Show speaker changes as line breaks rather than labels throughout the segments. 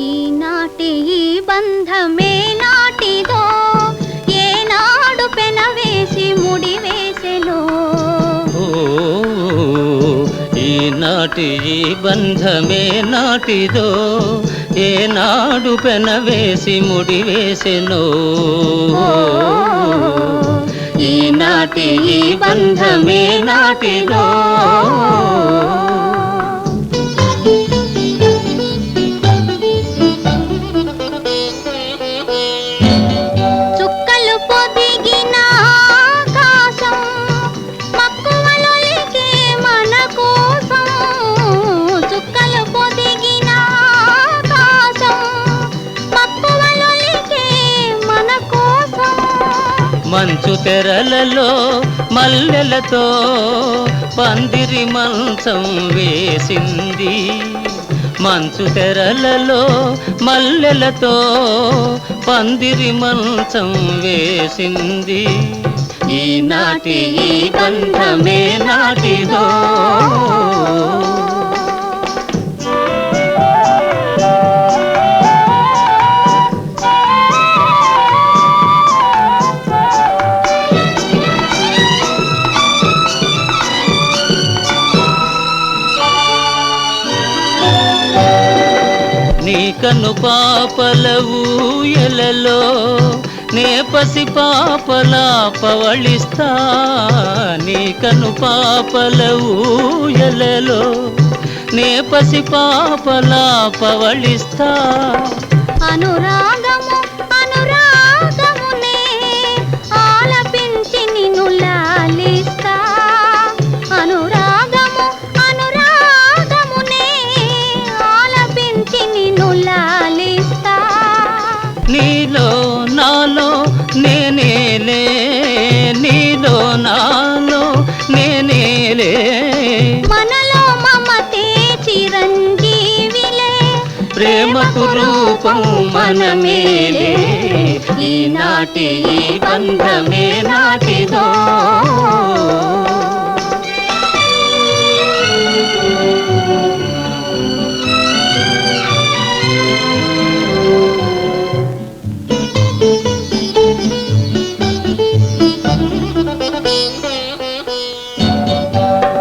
ఈనాటి ఈ బంధమే నాటిదో ఏనాడు పెనవేసి ముడివేసెలో
ఈనాటి ఈ బంధమే నాటిదో ఏనాడు పెనవేసి ముడివేసెనో ఈనాటి ఈ బంధమే నాటిదో మంచు తెరలలో మల్లెలతో పందిరి మంచం వేసింది మంచు తెరలలో మల్లెలతో పందిరి మంచం వేసింది ఈనాటి ఈ బంధమే నాటిదో నీ కను పాపల ఊయలలో నే పసి పాపలా పవళిస్తా నీ కను పాపల ఊయలలో నే పసి పాపలా పవళిస్తా
అనురాగము అనురాగమునే ఆలపించి నిన్ను లాలిస్తా అనురాగము అనురాగమునే ఆలపించి నిన్ను లాలిస్తా
నీలో నాలో నేనేలే నీలో నాలో నేనేలే
మనలో మమతే చిరంజీవిలే
ప్రేమకు రూపం మనమేలే ఈనాటి ఈ బంధమే నాటిదో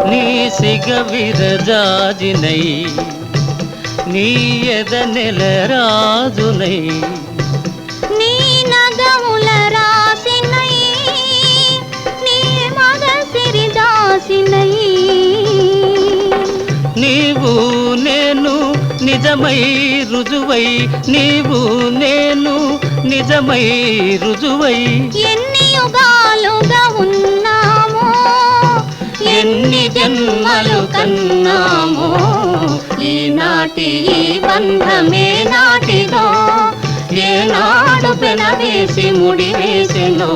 నీ సిగ విరజాజినై నీ ఎద నెల రాజునై
నీ నగముల రాసినై నీ మగ సిరి దాసినై
నీవు నేను నిజమై రుజువై నీవు నేను నిజమై రుజువై
ఎన్ని యుగాలుగా ఉన్నామో
ఎన్ని జన్మలు కన్నామో ఈనాటి ఈ బంధమే నాటిదో ఏనాడు పెనవేసి ముడివేసెనో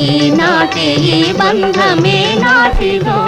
ఈనాటి ఈ బంధమే నాటిదో